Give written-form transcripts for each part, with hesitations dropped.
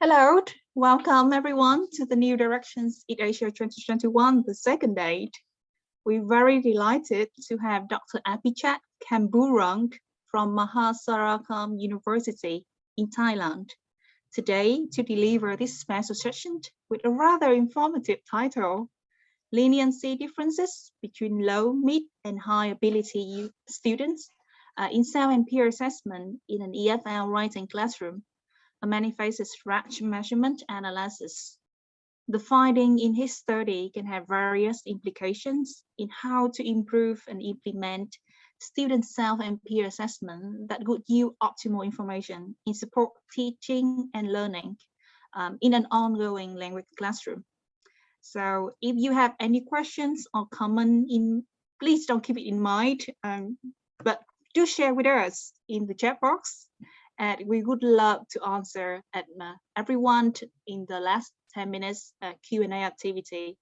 Hello, welcome everyone to the New Directions in Asia 2021, the second date. We're very delighted to have Dr. Apichat Kamburang from Mahasarakham University in Thailand today to deliver this special session with a rather informative title, Leniency Differences between Low, Mid and High Ability Students in Self and Peer Assessment in an EFL writing classroom. A Many-Facets Rasch measurement analysis. The finding in his study can have various implications in how to improve and implement student self and peer assessment that would yield optimal information in support teaching and learning in an ongoing language classroom. So if you have any questions or comment, please don't keep it in mind, but do share with us in the chat box. And we would love to answer everyone in the last 10 minutes Q&A activity.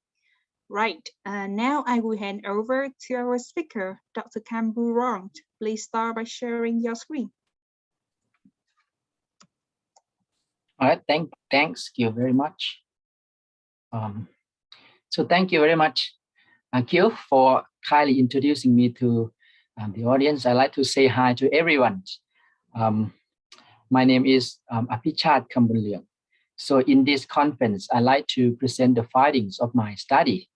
Right, now I will hand over to our speaker, Dr. Kamburang. Please start by sharing your screen. All right, thanks you very much. So thank you very much, Kyo, for kindly introducing me to the audience. I'd like to say hi to everyone. My name is Apichat Kamburang. So in this conference, I'd like to present the findings of my study,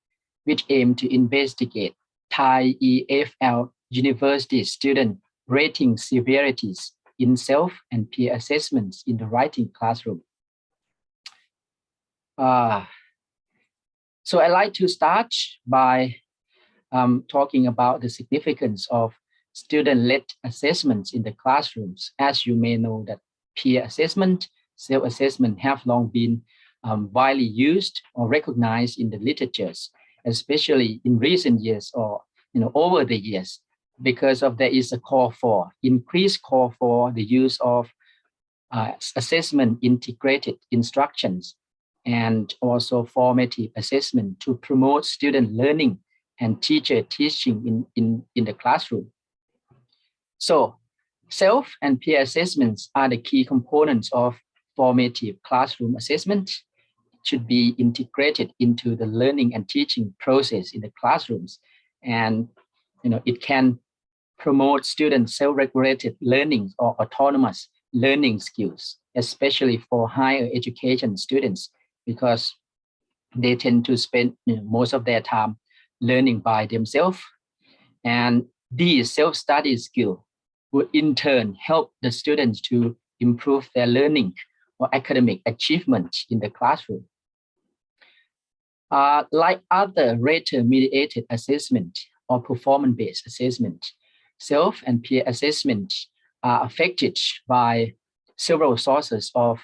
which aim to investigate Thai EFL University student rating severities in self and peer assessments in the writing classroom. So I'd like to start by talking about the significance of student-led assessments in the classrooms. As you may know, that peer assessment, self-assessment have long been widely used or recognized in the literatures, especially in recent years or over the years, because of there is a increased call for the use of assessment integrated instructions and also formative assessment to promote student learning and teacher teaching in the classroom. So self and peer assessments are the key components of formative classroom assessment. It should be integrated into the learning and teaching process in the classrooms. And it can promote student self-regulated learning or autonomous learning skills, especially for higher education students, because they tend to spend most of their time learning by themselves. And these self-study skills would in turn help the students to improve their learning or academic achievement in the classroom. Like other rater-mediated assessment or performance-based assessment, self and peer assessment are affected by several sources of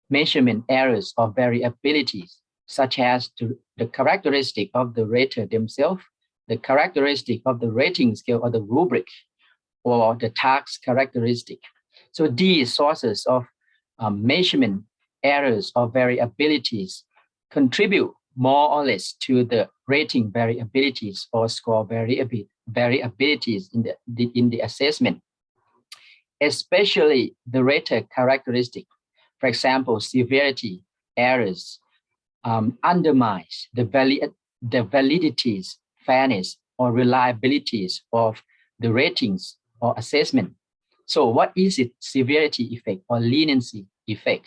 measurement errors or variabilities, such as the characteristic of the rater themselves, the characteristic of the rating scale or the rubric, or the task characteristic. So these sources of measurement errors or variabilities contribute more or less to the rating variabilities or score variabilities in the assessment, especially the rater characteristic. For example, severity errors undermines the validities, fairness, or reliabilities of the ratings or assessment. So what is it? Severity effect or leniency effect.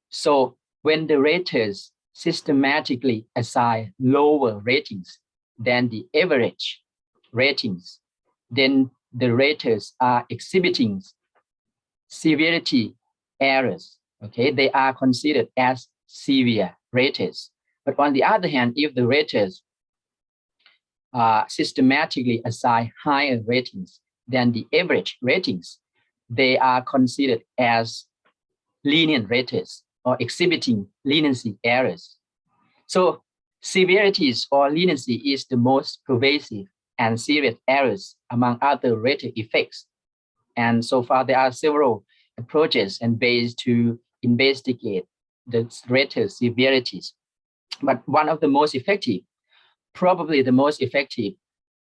So when the raters systematically assign lower ratings than the average ratings, then the raters are exhibiting severity errors. Okay, they are considered as severe raters. But on the other hand, if the raters systematically assign higher ratings than the average ratings, they are considered as lenient raters or exhibiting leniency errors. So severities or leniency is the most pervasive and serious errors among other rater effects. And so far, there are several approaches and ways to investigate the rater severities. But one of the most effective, probably the most effective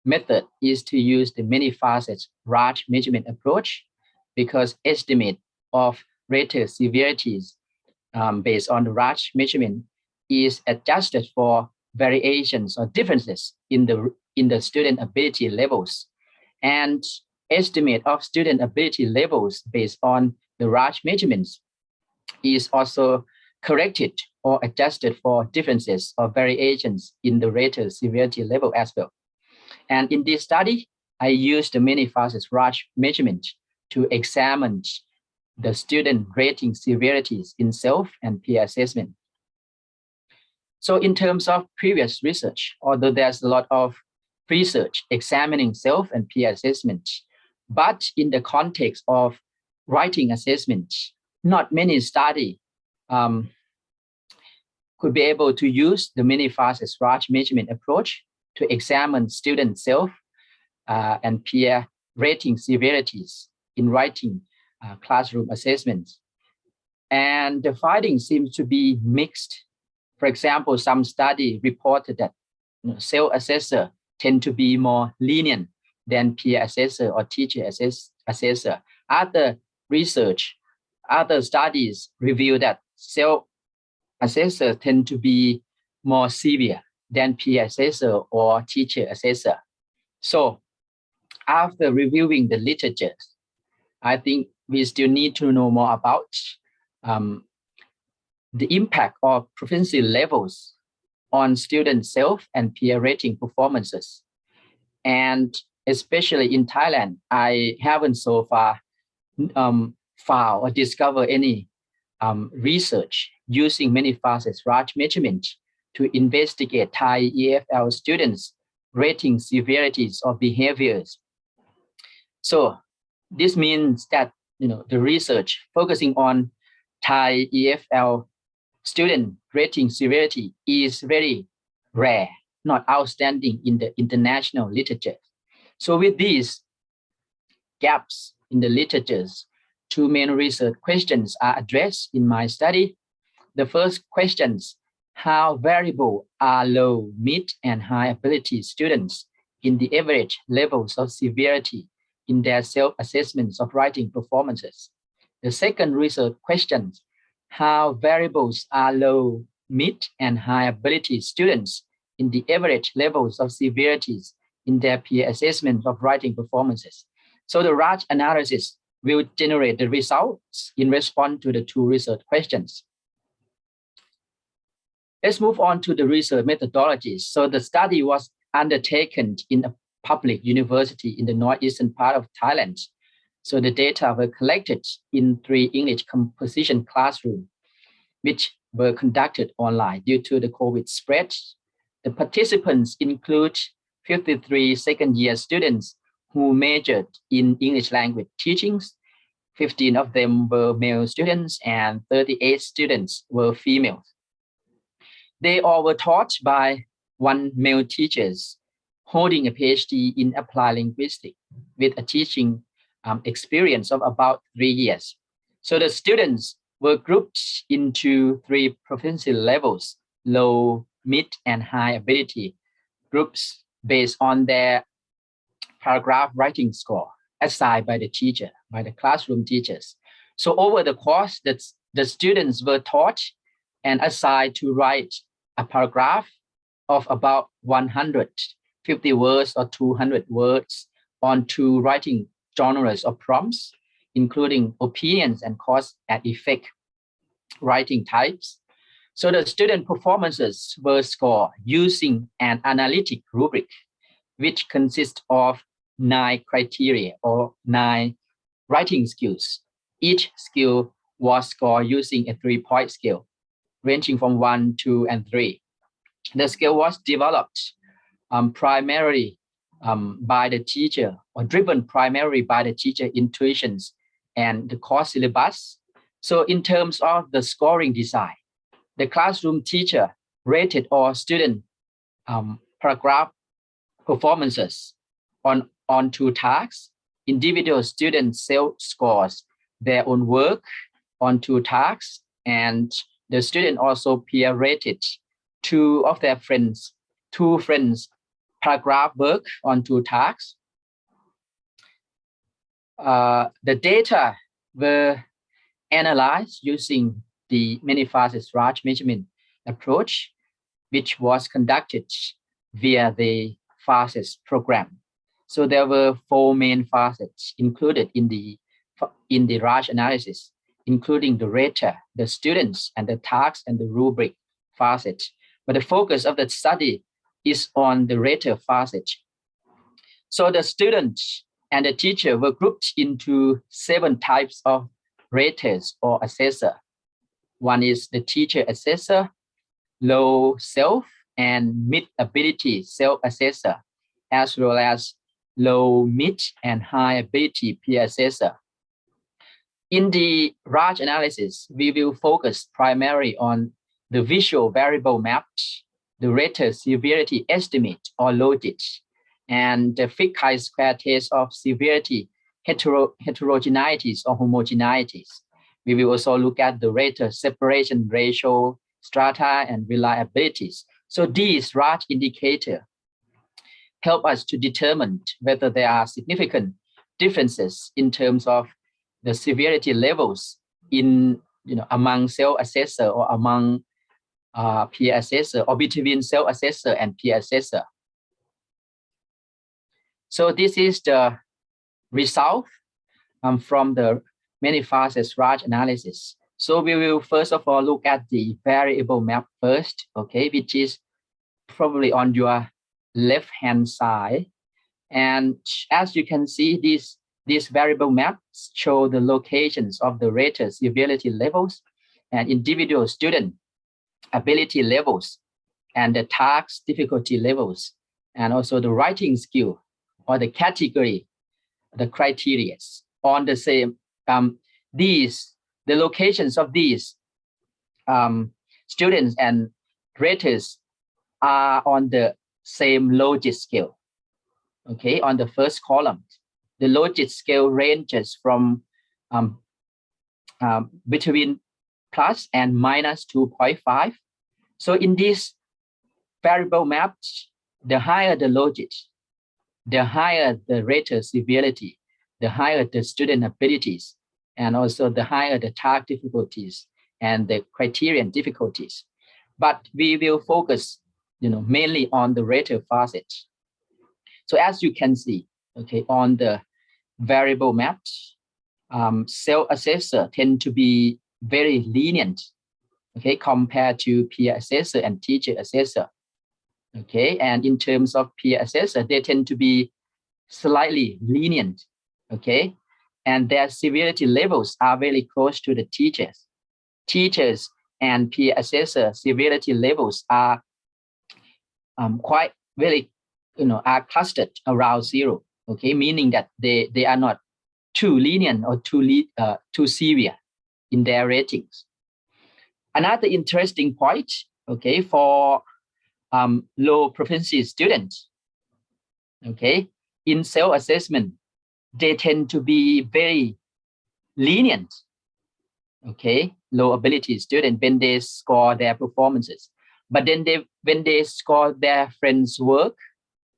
method is to use the Many-Facets Rasch measurement approach, because estimate of rater severities based on the Rasch measurement is adjusted for variations or differences in the student ability levels, and estimate of student ability levels based on the Rasch measurements is also corrected or adjusted for differences or variations in the rated severity level as well. And in this study, I used the Many-Facets Rasch measurement to examine the student rating severities in self and peer assessment. So in terms of previous research, although there's a lot of research examining self and peer assessment, but in the context of writing assessment, not many study could be able to use the Many-Facets Rasch measurement approach to examine student self and peer rating severities in writing classroom assessments. And the findings seem to be mixed. For example, some study reported that self-assessor tend to be more lenient than peer assessor or teacher assessor. Other research, other studies reveal that self-assessor tend to be more severe than peer assessor or teacher assessor. So after reviewing the literature, I think we still need to know more about the impact of proficiency levels on student self and peer rating performances. And especially in Thailand, I haven't so far found or discovered any research using Many-Facets Rasch measurement to investigate Thai EFL students' rating severities or behaviors. So this means that the research focusing on Thai EFL student rating severity is very rare, not outstanding in the international literature. So with these gaps in the literatures, two main research questions are addressed in my study. The first questions, how variable are low, mid, and high ability students in the average levels of severity in their self-assessments of writing performances? The second research question, how variables are low, mid, and high ability students in the average levels of severities in their peer assessment of writing performances. So the Rasch analysis will generate the results in response to the two research questions. Let's move on to the research methodologies. So the study was undertaken in a public university in the northeastern part of Thailand. So the data were collected in 3 English composition classrooms, which were conducted online due to the COVID spread. The participants include 53 second-year students who majored in English language teachings. 15 of them were male students and 38 students were females. They all were taught by one male teacher holding a PhD in applied linguistics with a teaching experience of about 3 years. So the students were grouped into 3 proficiency levels, low, mid, and high ability groups based on their paragraph writing score assigned by the teacher, by the classroom teachers. So over the course, the students were taught and assigned to write a paragraph of about 150 words or 200 words on 2 writing genres or prompts, including opinions and cause and effect writing types. So the student performances were scored using an analytic rubric, which consists of 9 criteria or 9 writing skills. Each skill was scored using a 3-point scale, ranging from 1, 2, and 3. The scale was developed primarily by the teacher, or driven primarily by the teacher intuitions and the course syllabus. So in terms of the scoring design, the classroom teacher rated all student paragraph performances on 2 tasks. Individual students self-scores their own work on 2 tasks, and the student also peer rated 2 of their friends, 2 friends paragraph work on 2 tasks. The data were analyzed using the Many-Facets Rasch measurement approach, which was conducted via the facets program. So there were 4 main facets included in the Rasch analysis, including the rater, the students, and the tasks and the rubric facet. But the focus of the study is on the rater facet. So the students and the teacher were grouped into 7 types of raters or assessor. One is the teacher assessor, low self and mid ability self-assessor, as well as low, mid, and high ability peer-assessor. In the Rasch analysis, we will focus primarily on the visual variable maps, the rater severity estimate or loaded, and the fixed chi-square test of severity heterogeneities or homogeneities. We will also look at the rater separation ratio, strata, and reliabilities. So these Rasch indicators help us to determine whether there are significant differences in terms of the severity levels in, among self-assessor or among peer-assessor, or between self-assessor and peer-assessor. So this is the result from the Many-Facets Rasch analysis. So we will first of all look at the variable map first, okay, which is probably on your left-hand side. And as you can see, these variable maps show the locations of the rater severity levels and individual student ability levels and the task difficulty levels, and also the writing skill or the category, the criteria on the same, the locations of these students and raters are on the same logic scale. Okay, on the first column, the logic scale ranges from between plus and minus 2.5. So in these variable maps, the higher the logic, the higher the rater severity, the higher the student abilities, and also the higher the task difficulties and the criterion difficulties. But we will focus, mainly on the rater facet. So as you can see, okay, on the variable maps, self-assessor tend to be very lenient, okay, compared to peer-assessor and teacher-assessor. Okay, and in terms of peer-assessor, they tend to be slightly lenient, okay, and their severity levels are very close to the teachers. Teachers and peer-assessor severity levels are quite very, are clustered around 0, okay, meaning that they are not too lenient or too severe in their ratings. Another interesting point, okay, for low proficiency students, okay, in self-assessment, they tend to be very lenient, okay, low ability students when they score their performances. But then when they score their friends' work,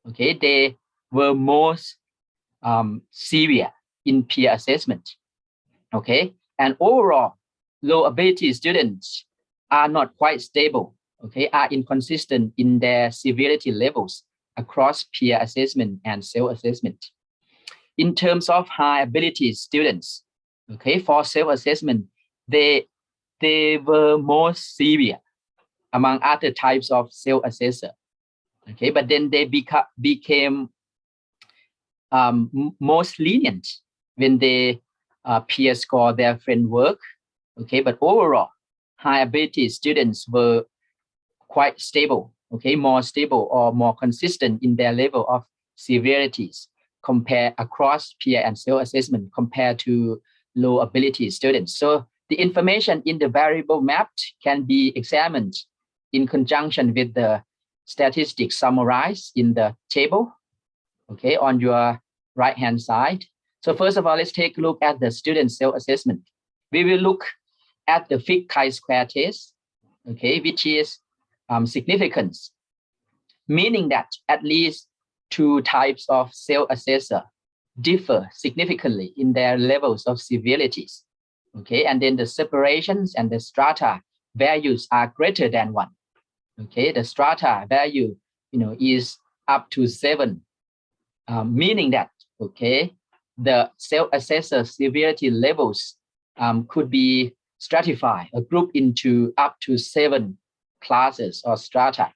okay, they were most severe in peer assessment, okay, and overall, low ability students are not quite stable, okay, are inconsistent in their severity levels across peer assessment and self-assessment. In terms of high ability students, okay, for self-assessment, they were more severe among other types of self-assessor, okay, but then they became most lenient when they peer score their friend work, okay, but overall, high ability students were quite stable, okay, more stable or more consistent in their level of severities compared across peer and self-assessment compared to low ability students. So the information in the variable map can be examined in conjunction with the statistics summarized in the table, okay, on your right-hand side. So first of all, let's take a look at the student self-assessment. We will look at the fixed chi-square test, okay, which is significance, meaning that at least 2 types of self-assessor differ significantly in their levels of severities, Okay, and then the separations and the strata values are greater than 1. Okay, the strata value, is up to 7, meaning that, okay, the self-assessor severity levels could be stratified or grouped into up to 7 classes or strata.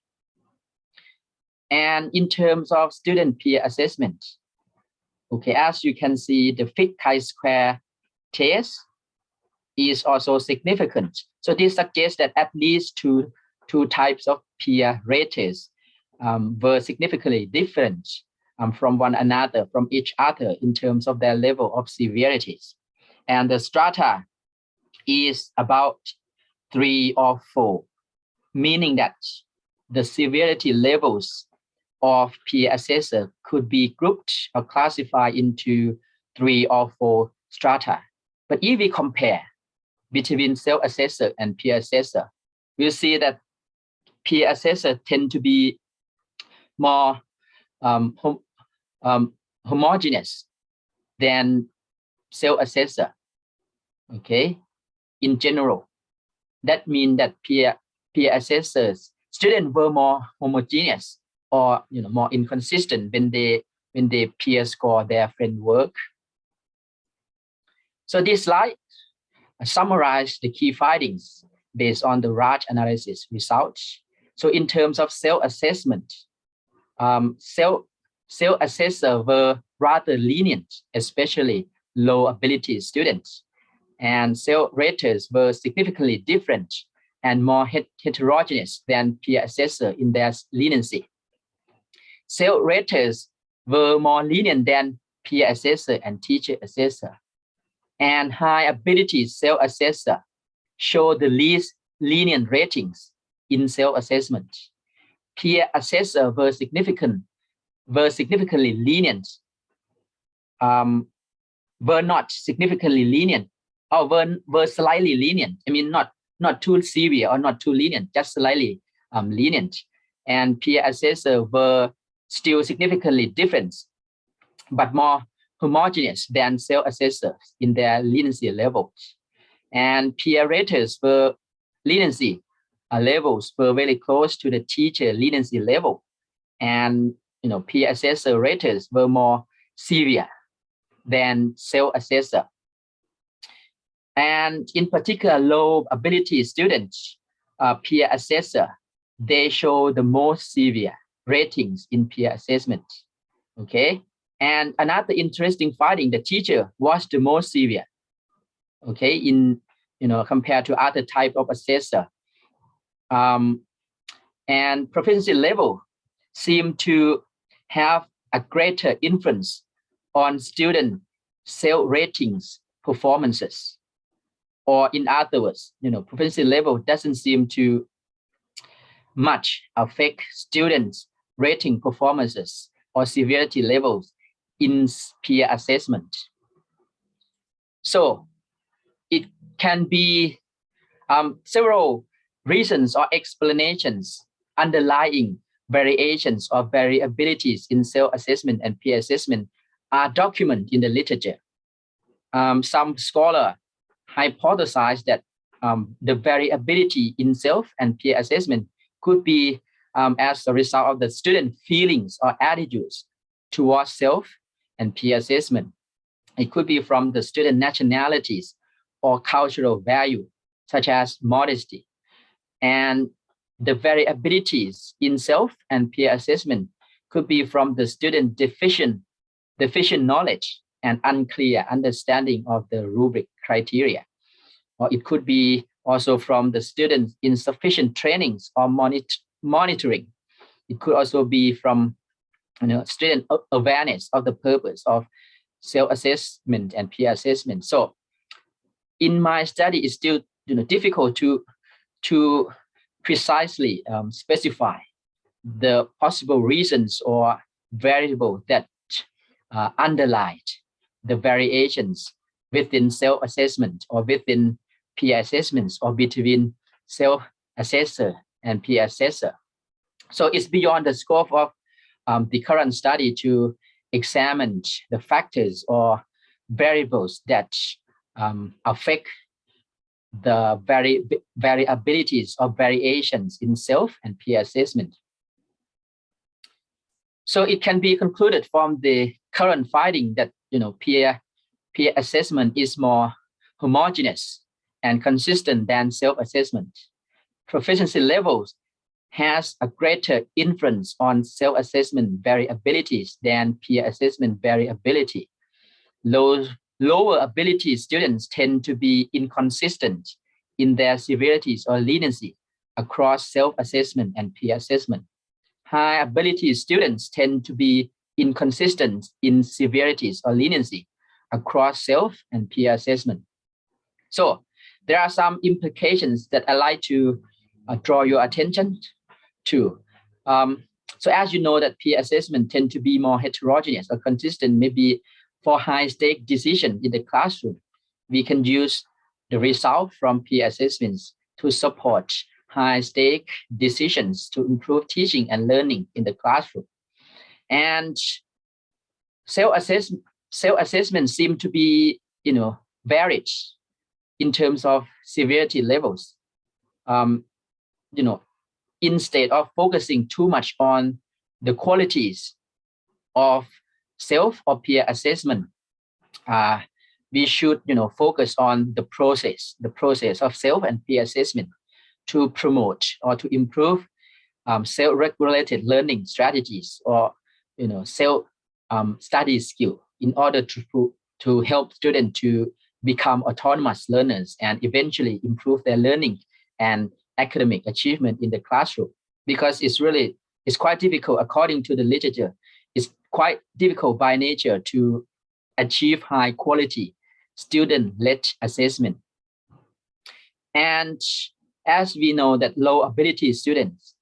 And in terms of student peer assessment, okay, as you can see, the fit chi-square test is also significant. So this suggests that at least two types of peer raters were significantly different from one another, from each other in terms of their level of severities. And the strata is about 3 or 4, meaning that the severity levels of peer assessor could be grouped or classified into 3 or 4 strata. But if we compare between self-assessor and peer assessor, we'll see that peer assessor tend to be more homogeneous than self-assessor. Okay, in general, that means that peer assessors students were more homogeneous or more inconsistent when they peer score their friend work. So this slide summarize the key findings based on the Rasch analysis results. So in terms of self-assessment, self-assessor were rather lenient, especially low ability students, and self-raters were significantly different and more heterogeneous than peer assessor in their leniency. Self-raters were more lenient than peer assessor and teacher assessor, and high ability self-assessor show the least lenient ratings in self-assessment. Peer assessor were significantly lenient, were not significantly lenient, or were slightly lenient. I mean, not too severe or not too lenient, just slightly lenient. And peer assessor were still significantly different, but more homogeneous than self-assessors in their leniency levels. And peer raters were leniency levels were very close to the teacher leniency level. And peer assessor raters were more severe than self-assessor. And in particular, low ability students, peer assessor, they show the most severe ratings in peer assessment. Okay. And another interesting finding, the teacher was the most severe. Okay, in compared to other type of assessor. And proficiency level seem to have a greater influence on student self-ratings performances. Or in other words, proficiency level doesn't seem to much affect students' rating performances or severity levels in peer assessment. So it can be several reasons or explanations underlying variations or variabilities in self-assessment and peer assessment are documented in the literature. Some scholars hypothesize that the variability in self and peer assessment could be as a result of the student feelings or attitudes towards self and peer assessment. It could be from the student nationalities or cultural value, such as modesty. And the variabilities in self and peer assessment could be from the student deficient knowledge and unclear understanding of the rubric criteria. Or it could be also from the students' insufficient trainings or monitoring. It could also be from student awareness of the purpose of self-assessment and peer assessment. So in my study, it's still difficult to precisely specify the possible reasons or variable that underlie the variations within self-assessment or within peer assessments or between self-assessor and peer assessor. So it's beyond the scope of the current study to examine the factors or variables that affect the variabilities or variations in self and peer assessment. So it can be concluded from the current finding that peer assessment is more homogeneous and consistent than self-assessment. Proficiency levels has a greater influence on self-assessment variabilities than peer assessment variability. Lower ability students tend to be inconsistent in their severities or leniency across self-assessment and peer assessment. High ability students tend to be inconsistent in severities or leniency across self and peer assessment. So there are some implications that I like to draw your attention to. So as you know that peer assessment tend to be more heterogeneous or consistent, maybe for high-stake decision in the classroom, we can use the result from peer assessments to support high-stake decisions to improve teaching and learning in the classroom. And self-assessment seem to be, varied in terms of severity levels. Instead of focusing too much on the qualities of self or peer assessment, we should, focus on the process of self and peer assessment to promote or to improve self-regulated learning strategies or, self-study skill in order to help students to become autonomous learners and eventually improve their learning and academic achievement in the classroom. Because it's quite difficult, according to the literature, it's quite difficult by nature to achieve high quality student-led assessment. And as we know that low ability students,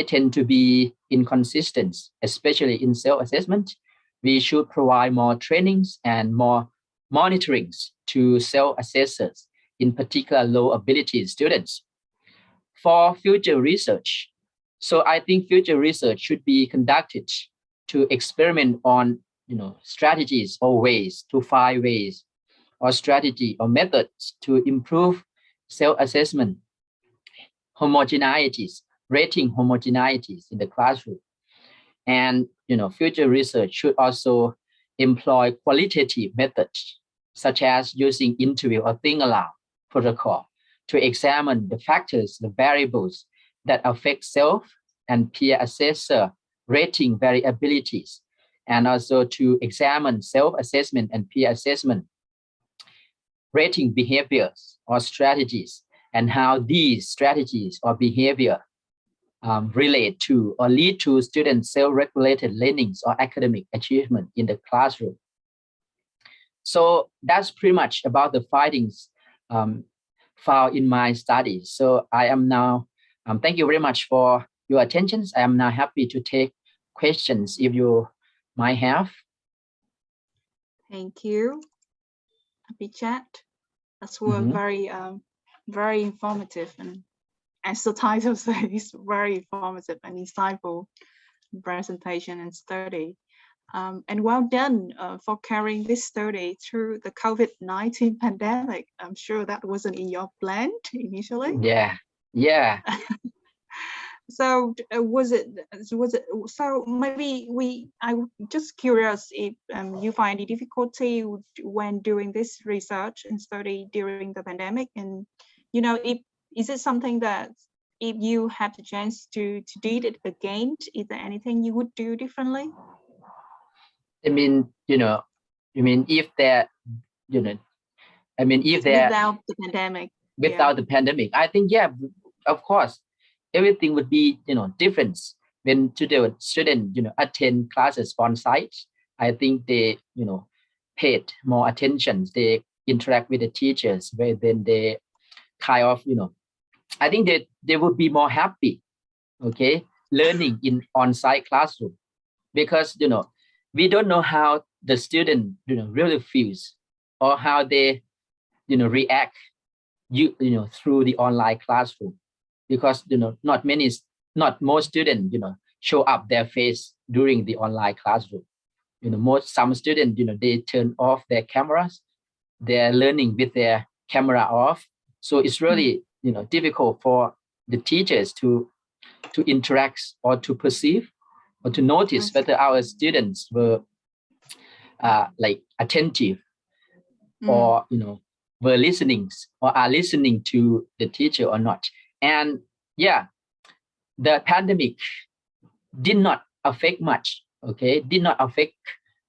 tend to be inconsistent, especially in self-assessment, we should provide more trainings and more monitorings to self-assessors, in particular low ability students. For future research, so I think future research should be conducted to experiment on, strategies or ways to find ways or strategy or methods to improve self-assessment homogeneities, rating homogeneities in the classroom. And, future research should also employ qualitative methods, such as using interview or think aloud protocol to examine the factors, the variables that affect self and peer assessor rating variabilities, and also to examine self-assessment and peer assessment rating behaviors or strategies, and how these strategies or behavior relate to or lead to student self-regulated learnings or academic achievement in the classroom. So that's pretty much about the findings found in my studies. So I am now, thank you very much for your attention. I am now happy to take questions if you might have. Thank you, Abhijat. That's very informative, and as the title says, very informative and insightful presentation and study. And well done for carrying this study through the COVID-19 pandemic. I'm sure that wasn't in your plan initially. Yeah. So so maybe I'm just curious if you find any difficulty when doing this research and study during the pandemic, and is it something that if you have the chance to do it again, is there anything you would do differently? I mean, if there, if there without the pandemic. Without the pandemic, I think, of course, everything would be, different when students, attend classes on site. I think they, paid more attention. They interact with the teachers, where then they kind of, I think they would be more happy, learning in on-site classroom, because, we don't know how the student, really feels, or how they, react, through the online classroom, because, not most students, show up their face during the online classroom. Some students, they turn off their cameras. They're learning with their camera off, So it's really, difficult for the teachers to interact or to perceive or to notice whether our students were like attentive or, were listening or are listening to the teacher or not. And yeah, the pandemic did not affect much, did not affect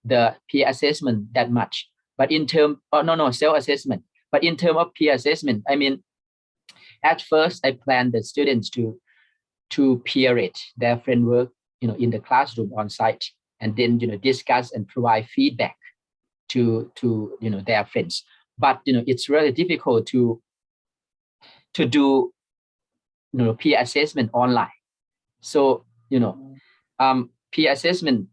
the peer assessment that much. But in terms, self-assessment. But in terms of peer assessment, I mean, at first I planned the students to peer rate their friend work, in the classroom on site, and then, discuss and provide feedback to their friends. But, it's really difficult to do, peer assessment online. So, peer assessment,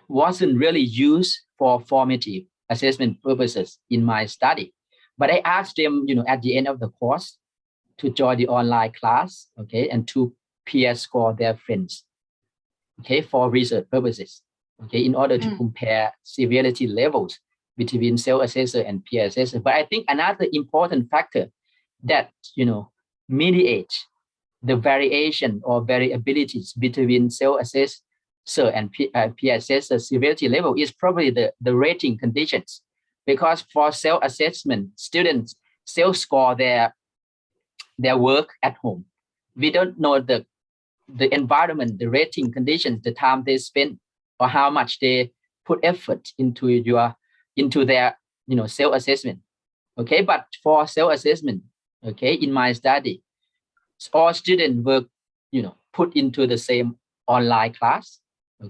wasn't really used for formative assessment purposes in my study. But I asked them, at the end of the course to join the online class, and to peer score their friends, for research purposes, in order to compare severity levels between self-assessor and peer assessor. But I think another important factor that, mediate the variation or variabilities between self-assessor and peer assessor severity level is probably the rating conditions. Because for self-assessment, students self-score their work at home. We don't know the environment, the rating conditions, the time they spend, or how much they put effort into their self-assessment. But for self-assessment, in my study, all students were put into the same online class.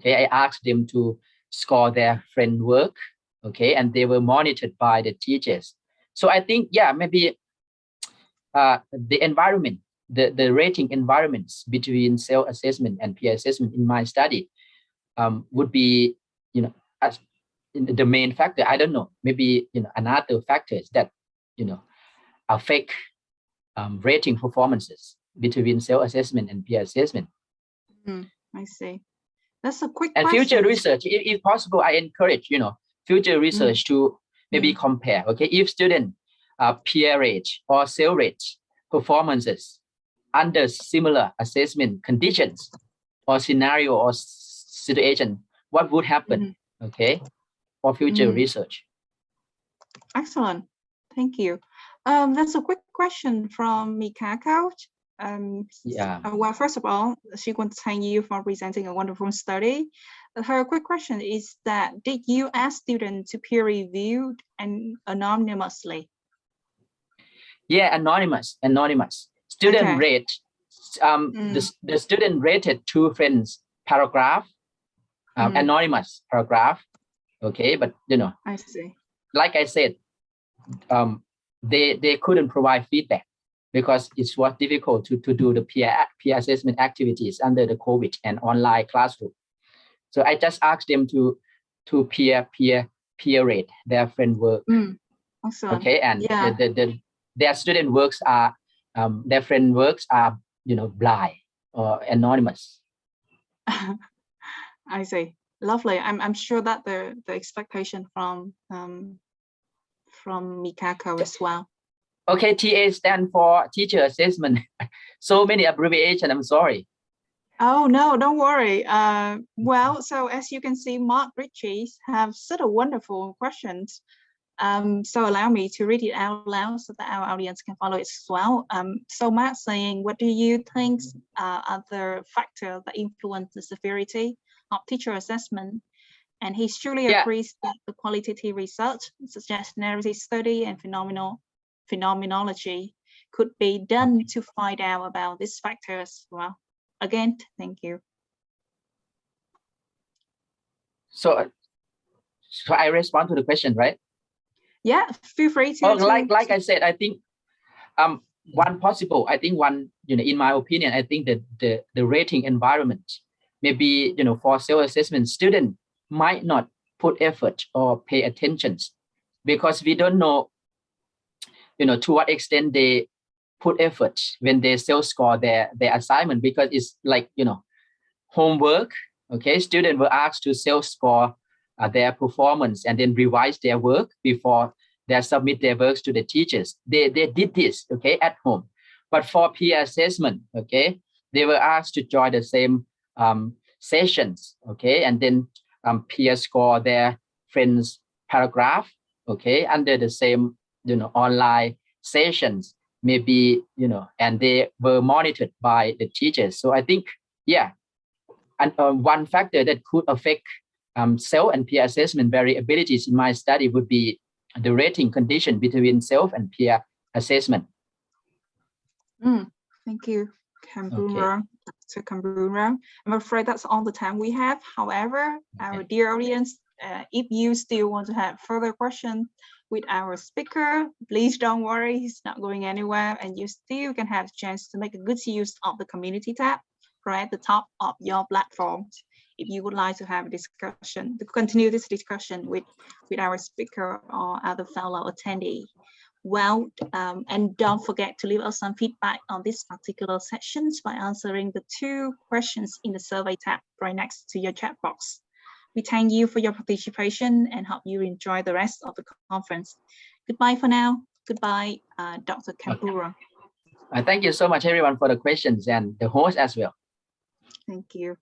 I asked them to score their friend work, and they were monitored by the teachers. So I think, maybe the environment, the rating environments between self-assessment and peer assessment in my study would be, as the main factor. I don't know, maybe, another factors that, affect rating performances between self-assessment and peer assessment. I see. That's a quick and question. Future research, if possible, I encourage, future research to maybe compare, if student peer rate or self rate performances under similar assessment conditions or scenario or situation, what would happen, for future research. Excellent, thank you. That's a quick question from Mikako. Well, first of all, she wants to thank you for presenting a wonderful study. Her quick question is that, did you ask students to peer review and anonymously? Yeah, anonymous. Student rate, the student rated 2 friends paragraph, anonymous paragraph. But I see. Like I said, they couldn't provide feedback because it was difficult to do the peer assessment activities under the COVID and online classroom. So I just asked them to peer rate their friend work. Awesome. And their student works are their friend works are blind or anonymous. I see. Lovely. I'm sure that the expectation from Mikako as well. TA stand for teacher assessment. So many abbreviation. I'm sorry. Oh no, don't worry. Well, so as you can see, Mark Richies have such a wonderful questions. So allow me to read it out loud so that our audience can follow it as well. So Matt saying, what do you think are the factors that influence the severity of teacher assessment? And he surely agrees that the qualitative research, such as narrative study and phenomenology, could be done to find out about this factor as well. Again, thank you. So I respond to the question, right? Yeah, feel free to. Like I said, I think one possible, in my opinion, I think that the rating environment, maybe, for self-assessment, student might not put effort or pay attention because we don't know, to what extent they put effort when they self-score their assignment, because it's like, homework. Students were asked to self-score their performance and then revise their work before they submit their works to the teachers. They did this, okay, at home. But for peer assessment, okay, they were asked to join the same sessions, okay, and then peer score their friends' paragraph, okay, under the same, online sessions, maybe, and they were monitored by the teachers. So I think, yeah, and one factor that could affect self and peer assessment variabilities in my study would be the rating condition between self and peer assessment. Thank you, Dr. Kambura. I'm afraid that's all the time we have. However, our dear audience, if you still want to have further questions with our speaker, please don't worry, he's not going anywhere, and you still can have a chance to make a good use of the community tab right at the top of your platform. If you would like to have a discussion, to continue this discussion with our speaker or other fellow attendee. Well, and don't forget to leave us some feedback on this particular sessions by answering the 2 questions in the survey tab right next to your chat box. We thank you for your participation and hope you enjoy the rest of the conference. Goodbye for now. Goodbye, Dr. Kambura. Thank you so much, everyone, for the questions and the host as well. Thank you.